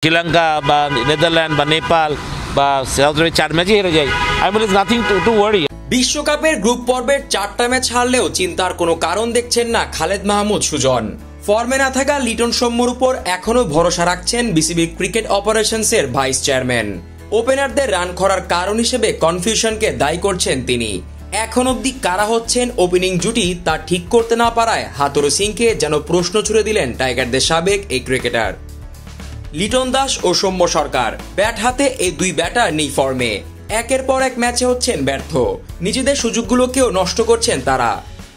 শ্রীলঙ্কা বা নেদারল্যান্ড বা নেপাল বা সাউথ আফ্রিকা 4 ম্যাচে হেরে যায়, I mean it's nothing to worry. বিশ্বকাপের গ্রুপ পর্বের 4টা ম্যাচ হারলেও চিন্তার কোনো কারণ দেখছেন না খালেদ মাহমুদ সুজন। ফর্মে না থাকা লিটন সৌম্যর উপর এখনো ভরসা রাখছেন বিসিবি ক্রিকেট অপারেশনসের ভাইস চেয়ারম্যান। ওপেনারদের রান করার কারণ হিসেবে কনফিউশনকে দায়ী করছেন তিনি। এখন অবধি কারা হচ্ছেন ওপেনিং জুটি তা ঠিক করতে না পারায় হাথুরু সিংকে যেন প্রশ্ন ছুড়ে দিলেন টাইগারদের সাবেক এই ক্রিকেটার। লিটন দাস ও সৌম্য সরকার ব্যাট হাতে এই দুই ব্যাটার নেই ফর্মে, একের পর এক ম্যাচে হচ্ছেন ব্যর্থ, নিজেদের সুযোগগুলোকেও নষ্ট করছেন তারা।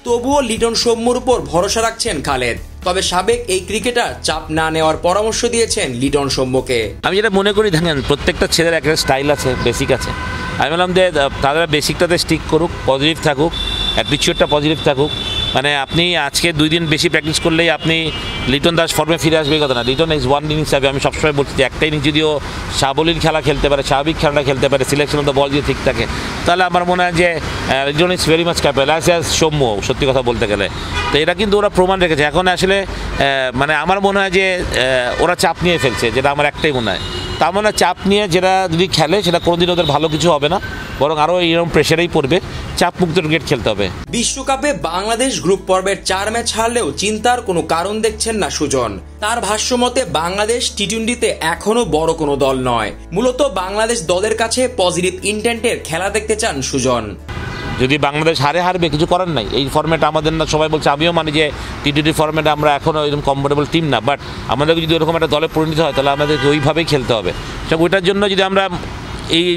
তবুও লিটন সৌম্যর উপর ভরসা রাখছেন খালেদ। তবে সাবেক এই ক্রিকেটার চাপ না নেওয়ার পরামর্শ দিয়েছেন লিটন সৌম্যকে। আমি যেটা মনে করি, দেখেন প্রত্যেকটা ছেলের একটা স্টাইল আছে, বেসিক আছে। আমি বললাম যে তারা বেসিকটাতে স্টিক করুক, পজিটিভ থাকুক, অ্যাটিটিউডটা পজিটিভ থাকুক। মানে আপনি আজকে 2 দিন বেশি প্র্যাকটিস করলেই আপনি লিটন দাস ফর্মে ফিরে আসবে কথা না। লিটন ইজ ওয়ান ইনিংস হবে। আমি সবসময় বলছি যে একটা ইনিংস যদিও সাবলীল খেলা খেলতে পারে, স্বাভাবিক খেলাটা খেলতে পারে, সিলেকশন অফ দ্য বল যদি ঠিক থাকে, তাহলে আমার মনে হয় যে Liton is very much capable as Soumya, সত্যি কথা বলতে গেলে। তো এটা কিন্তু ওরা প্রমাণ রেখেছে। এখন আসলে মানে আমার মনে হয় যে ওরা চাপ নিয়ে ফেলছে, যেটা আমার একটাই মনে হয়। তার মানে চাপ নিয়ে যেটা যদি খেলে সেটা কোনোদিন ওদের ভালো কিছু হবে না, বরং আরও এরকম প্রেশারেই পড়বে। চাপ মুক্ত ক্রিকেট খেলতে হবে। বিশ্বকাপে বাংলাদেশ গ্রুপ পর্বের 4 ম্যাচ হারলেও চিন্তার কোনো কারণ দেখছেন না সুজন। তার ভাষ্যমতে বাংলাদেশ টি-20তে এখনো বড় কোনো দল নয়, মূলত বাংলাদেশ দলের কাছে পজিটিভ ইন্টেন্টের খেলা দেখতে চান সুজন। যদি বাংলাদেশ হারবে, কিছু করার নাই। এই ফর্মেট আমাদের না, সবাই বলছে, আমিও মানি যে টি-20 ফর্মেটে আমরা এখনও এরকম কমফোর্টেবল টিম না, বাট আমাদেরকে যদি ওরকম একটা দলে পরিণত হয় তাহলে আমাদেরকে ওইভাবেই খেলতে হবে। সব ওইটার জন্য যদি আমরা এই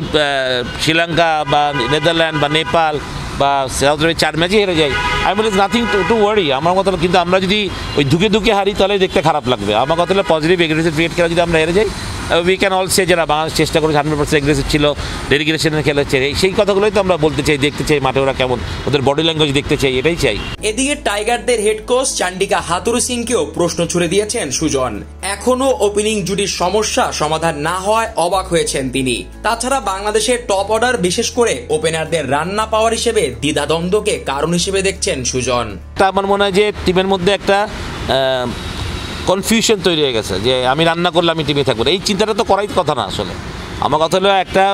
শ্রীলঙ্কা বা নেদারল্যান্ড বা নেপাল বা সাউথ আফ্রিকা 4 ম্যাচে হেরে যাই, I mean it's nothing to worry. আমার কথা, কিন্তু আমরা যদি ওই ধুকে হারি তাহলে দেখতে খারাপ লাগবে। আমার কথা হলো পজিটিভ এগ্রেসিভ ক্রিকেট খেলা যদি আমরা হেরে যাই, উই ক্যান অল সে যারা বাংলাদেশ চেষ্টা করেছে 100% এগ্রেসিভ ছিল, ডেডিকেশনে খেলেছে, সেই কথাগুলোই তো আমরা বলতে চাই, দেখতে চাই মাঠে ওরা কেমন, ওদের বডি ল্যাঙ্গুয়েজ দেখতে চাই, এটাই চাই। এদিকে টাইগারদের হেড কোচ চান্ডিকা হাথুরু সিংকেও প্রশ্ন ছুড়ে দিয়েছেন সুজন। এখনো ওপেনিং জুটির সমস্যা সমাধান না হওয়ায় অবাক হয়েছেন তিনি। তাছাড়া বাংলাদেশের টপ অর্ডার, বিশেষ করে ওপেনারদের রান না পাওয়ার হিসেবে দ্বিধাদ্বন্দ্বকে কারণ হিসেবে দেখছেন সুজন। তা আমার মনে হয় যে টিমের মধ্যে একটা কনফিউশন তৈরি হয়ে গেছে যে আমি রান্না করলে আমি টিমে থাকবো। এই চিন্তাটা তো করাই কথা না আসলে। আমার কথা হলো একটা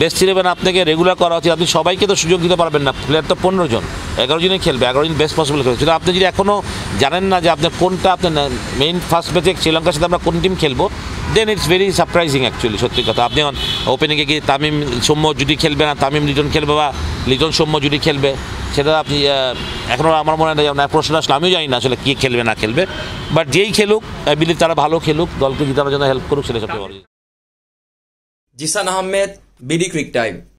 বেস্ট 11 আপনাকে রেগুলার করা উচিত। আপনি সবাইকে তো সুযোগ দিতে পারবেন না, প্লেয়ার তো 15 জন, 11 জনই খেলবে, 11 জন বেস্ট পসিবল খেলবে। কিন্তু আপনি যদি এখনও জানেন না যে আপনার কোনটা, আপনার মেইন ফার্স্ট ম্যাচে শ্রীলঙ্কার সাথে আমরা কোন টিম খেলবো, দেন ইটস ভেরি সারপ্রাইজিং অ্যাকচুয়ালি, সত্যি কথা। আপনি ওপেনিংয়ে গিয়ে তামিম সৌম্য জুটি খেলবে না, তামিম লিটন খেলবে, বা লিটন সৌম্য জুটি খেলবে, সেটা আপনি এখনও আমার মনে হয় না, প্রশ্ন আসলে আমিও জানি না আসলে কে খেলবে না খেলবে। বাট যেই খেলুক, আই বিলিভ তারা ভালো খেলুক, দলকে জিতানোর জন্য হেল্প করুক, সেটা সবচেয়ে বড়। Jisan Ahmed, BD Cric time.